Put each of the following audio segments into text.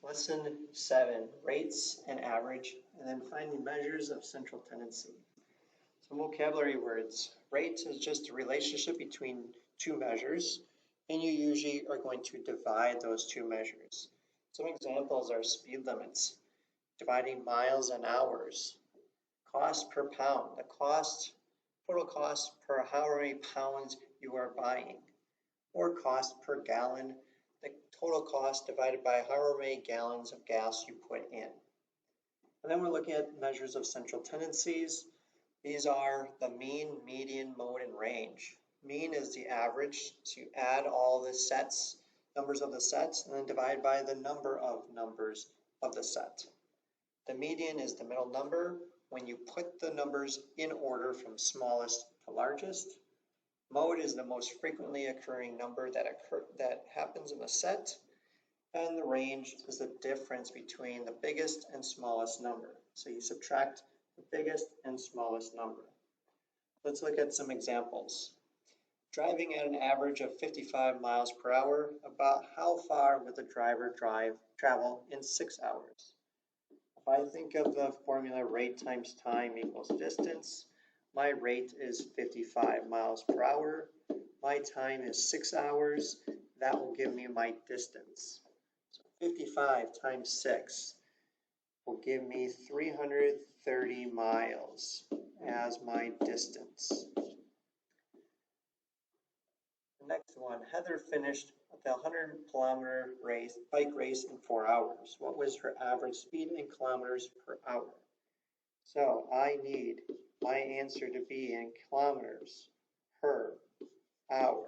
Lesson 7, rates and average, and then finding measures of central tendency. Some vocabulary words. Rate is just a relationship between two measures, and you usually are going to divide those two measures. Some examples are speed limits, dividing miles and hours, cost per pound, the total cost per however many pounds you are buying, or cost per gallon, the total cost divided by however many gallons of gas you put in. And then we're looking at measures of central tendencies. These are the mean, median, mode, and range. Mean is the average, so you add all the numbers of the sets, and then divide by the number of numbers of the set. The median is the middle number when you put the numbers in order from smallest to largest. Mode is the most frequently occurring number that happens in the set, and the range is the difference between the biggest and smallest number. So you subtract the biggest and smallest number. Let's look at some examples. Driving at an average of 55 miles per hour, about how far would the driver travel in 6 hours? If I think of the formula rate times time equals distance, my rate is 55 miles per hour. My time is 6 hours. That will give me my distance. So 55 times 6 will give me 330 miles as my distance. The next one, Heather finished the 100-kilometer bike race in 4 hours. What was her average speed in kilometers per hour? So I need my answer to be in kilometers per hour.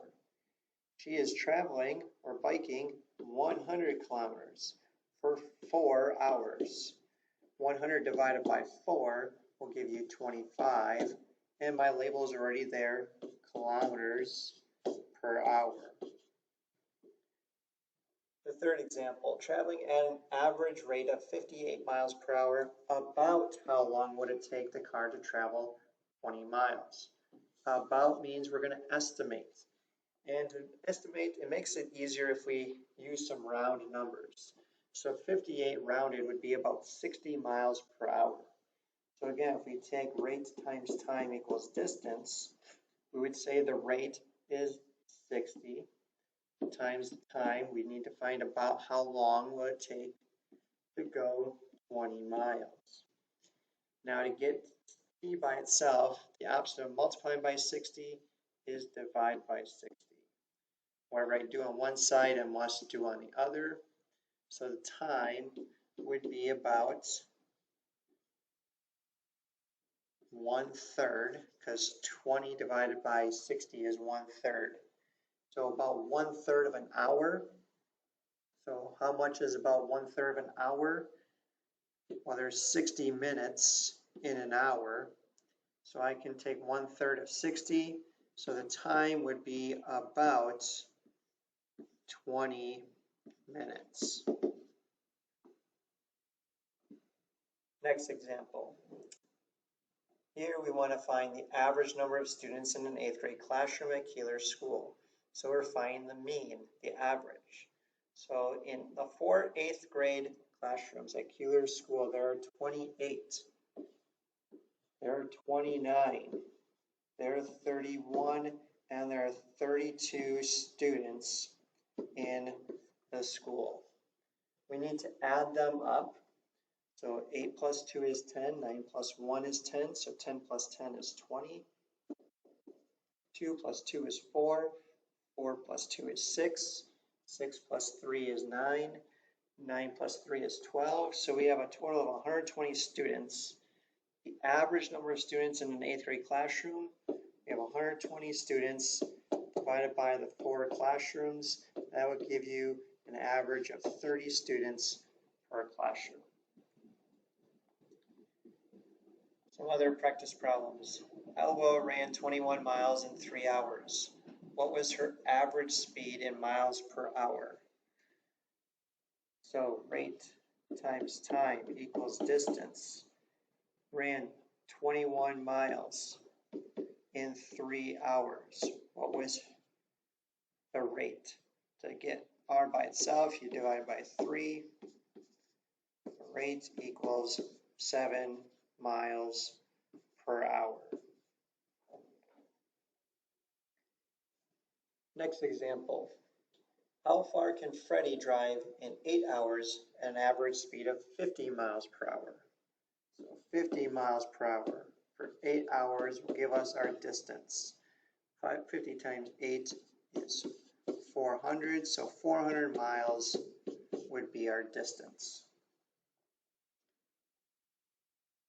She is traveling or biking 100 kilometers for 4 hours. 100 divided by 4 will give you 25, and my label is already there, kilometers per hour. The third example, traveling at an average rate of 58 miles per hour, about how long would it take the car to travel 20 miles? About means we're going to estimate. And to estimate, it makes it easier if we use some round numbers. So 58 rounded would be about 60 miles per hour. So again, if we take rate times time equals distance, we would say the rate is 60 times the time. We need to find about how long will it take to go 20 miles. Now to get C by itself, the opposite of multiplying by 60 is divide by 60. Whatever I do on one side, I must do on the other. So the time would be about 1/3, because 20 divided by 60 is 1/3. So about 1/3 of an hour. So how much is about 1/3 of an hour? Well, there's 60 minutes in an hour. So I can take 1/3 of 60. So the time would be about 20 minutes. Next example. Here we want to find the average number of students in an 8th grade classroom at Keeler School. So we're finding the mean, the average. So in the 4 8th grade classrooms at Keeler School, there are 28. There are 29. There are 31, and there are 32 students in the school. We need to add them up. So 8 plus 2 is 10, 9 plus 1 is 10, so 10 plus 10 is 20. 2 plus 2 is 4, 4 plus 2 is 6, 6 plus 3 is 9, 9 plus 3 is 12. So we have a total of 120 students. The average number of students in an 8th grade classroom, we have 120 students divided by the 4 classrooms. That would give you an average of 30 students per classroom. Some other practice problems. Elbow ran 21 miles in 3 hours. What was her average speed in miles per hour? So rate times time equals distance. Ran 21 miles in 3 hours. What was the rate? To get R by itself, you divide by 3. rate equals 7 miles per hour. Next example. How far can Freddie drive in 8 hours at an average speed of 50 miles per hour? So 50 miles per hour for 8 hours will give us our distance. 50 times 8 is 400, so 400 miles would be our distance.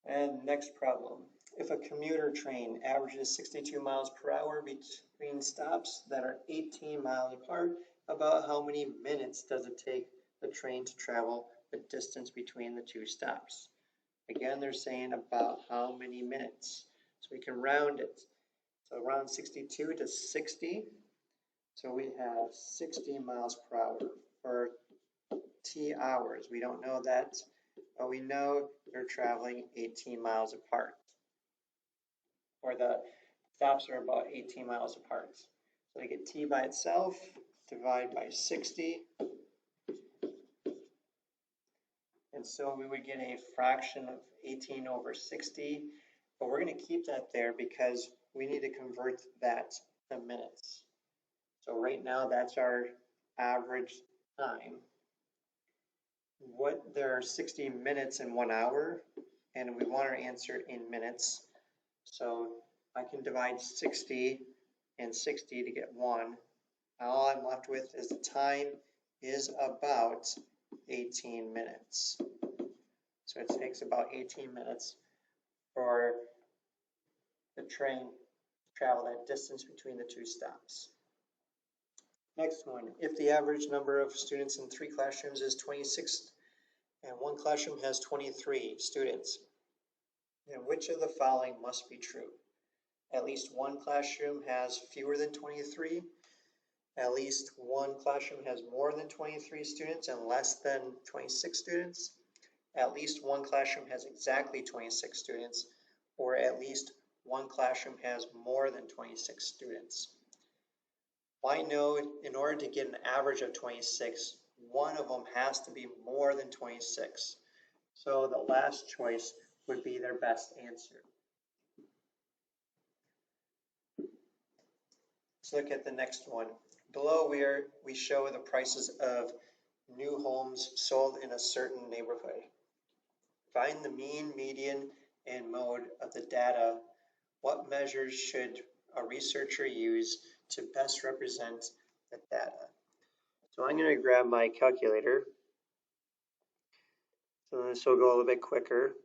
And next problem. If a commuter train averages 62 miles per hour between stops that are 18 miles apart, about how many minutes does it take the train to travel the distance between the two stops? Again, they're saying about how many minutes. So we can round it. So round 62 to 60. So we have 60 miles per hour for T hours. We don't know that, but we know they're traveling 18 miles apart. Or the stops are about 18 miles apart. So we get T by itself, divide by 60. And so we would get a fraction of 18 over 60. But we're going to keep that there because we need to convert that to minutes. So right now that's our average time. There are 60 minutes in 1 hour, and we want our answer in minutes. So I can divide 60 and 60 to get 1. All I'm left with is the time is about 18 minutes. So it takes about 18 minutes for the train to travel that distance between the two stops. Next one, if the average number of students in 3 classrooms is 26 and 1 classroom has 23 students, then which of the following must be true? At least 1 classroom has fewer than 23, at least 1 classroom has more than 23 students and less than 26 students, at least 1 classroom has exactly 26 students, or at least 1 classroom has more than 26 students. Well, I know in order to get an average of 26, one of them has to be more than 26. So the last choice would be their best answer. Let's look at the next one. Below we show the prices of new homes sold in a certain neighborhood. Find the mean, median, and mode of the data. What measures should a researcher use to best represent the data? So I'm going to grab my calculator. So this will go a little bit quicker.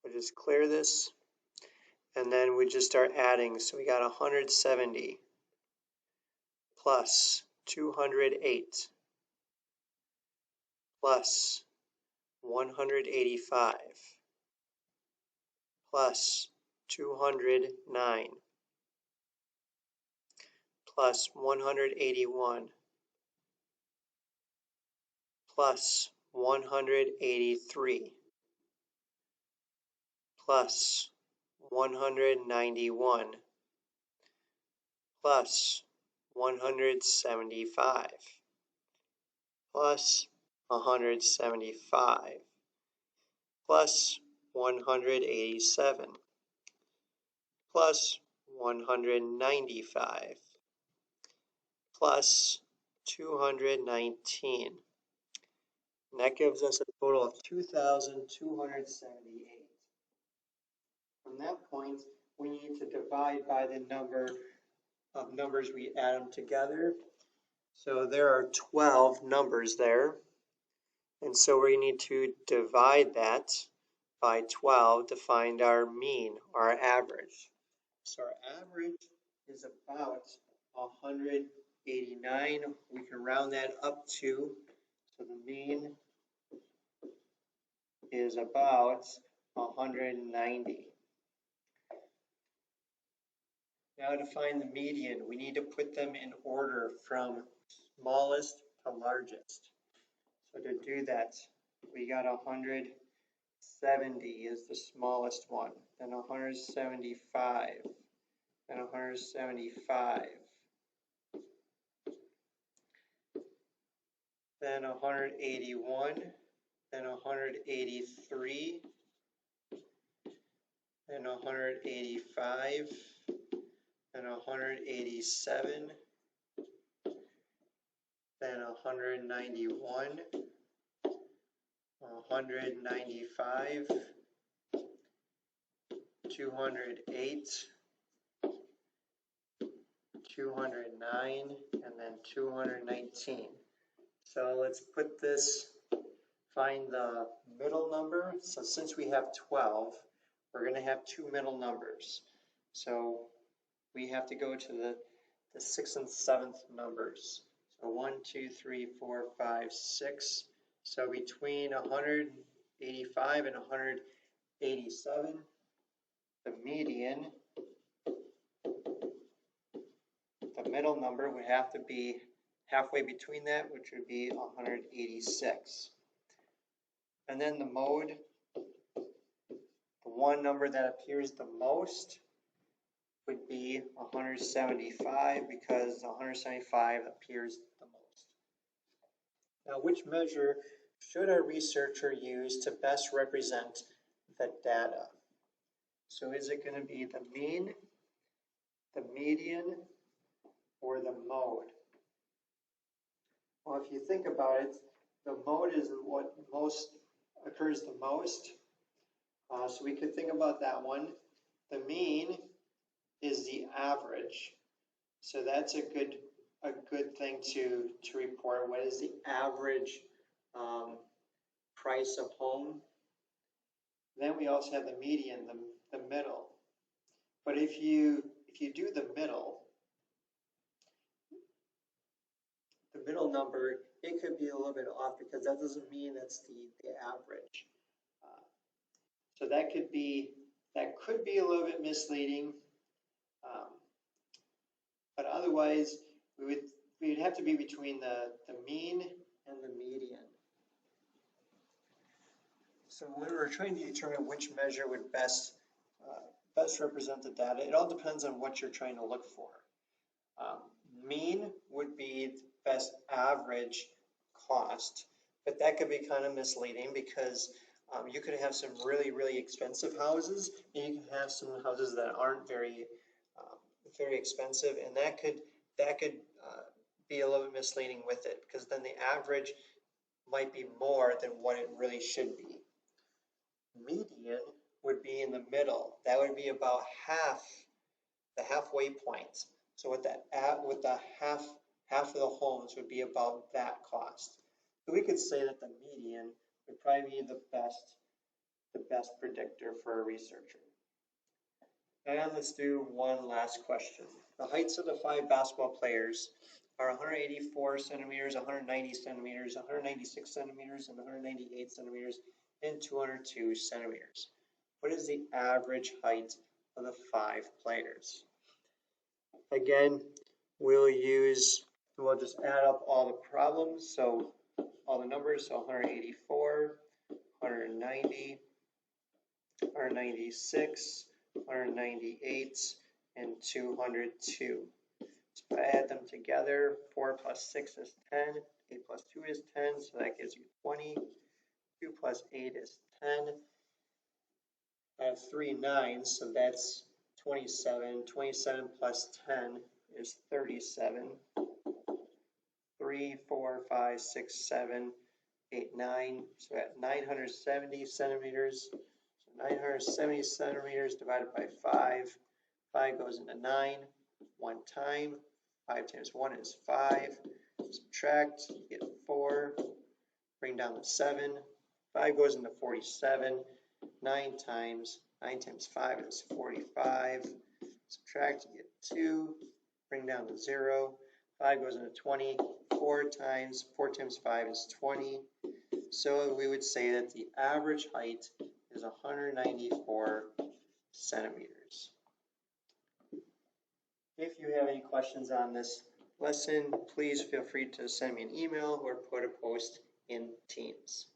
We'll just clear this, and then we just start adding. So we got 170 plus 208 plus 185 plus 209 plus 181 plus 183 plus 191 plus 175 plus 175 plus 187 plus 195 plus 219. And that gives us a total of 2,278. From that point, we need to divide by the number of numbers we add them together. So there are 12 numbers there. And so we need to divide that by 12 to find our mean, our average. So our average is about 189. We can round that up to, so the mean is about 190. Now to find the median, we need to put them in order from smallest to largest. So to do that, we got 170 70 is the smallest one, then 175, then 175, then 181, then 183, then 185, then 187, then 191, 195, 208, 209, and then 219. So let's put this, find the middle number. So since we have 12, we're going to have two middle numbers. So we have to go to the 6th and 7th numbers. So 1, 2, 3, 4, 5, 6. So between 185 and 187, the median, the middle number would have to be halfway between that, which would be 186. And then the mode, the one number that appears the most would be 175 because 175 appears the most. Now, which measure should a researcher use to best represent the data? So is it going to be the mean, the median, or the mode? Well, if you think about it, the mode is what most occurs the most. So we could think about that one. The mean is the average. So that's a good thing to report. What is the average price of home? Then we also have the median, the middle. But if you do the middle number, it could be a little bit off because that doesn't mean that's the average. So that could be a little bit misleading. But otherwise, we'd have to be between the mean and the median. So when we're trying to determine which measure would best represent the data, it all depends on what you're trying to look for. Mean would be the best average cost, but that could be kind of misleading because you could have some really, really expensive houses, and you can have some houses that aren't very expensive, and that could be a little bit misleading with it because then the average might be more than what it really should be. Median would be in the middle. That would be about the halfway point. So with the half of the homes would be about that cost. So we could say that the median would probably be the best predictor for a researcher. And let's do one last question. The heights of the 5 basketball players are 184 centimeters, 190 centimeters, 196 centimeters, and 198 centimeters, and 202 centimeters. What is the average height of the 5 players? Again, we'll just add up all the problems. So all the numbers, so 184, 190, 196, 198, and 202. So if I add them together, 4 plus 6 is 10, 8 plus 2 is 10, so that gives you 20. 2 plus 8 is 10. I have 3 9s, so that's 27. 27 plus 10 is 37. 3, 4, 5, 6, 7, 8, 9. So at 970 centimeters. So 970 centimeters divided by 5. 5 goes into 9 one time. 5 times 1 is 5. Subtract, you get 4. Bring down the 7. 5 goes into 47. 9 times 5 is 45. Subtract, you get 2. Bring down to 0. 5 goes into 20. 4 times 5 is 20. So we would say that the average height is 194 centimeters. If you have any questions on this lesson, please feel free to send me an email or put a post in Teams.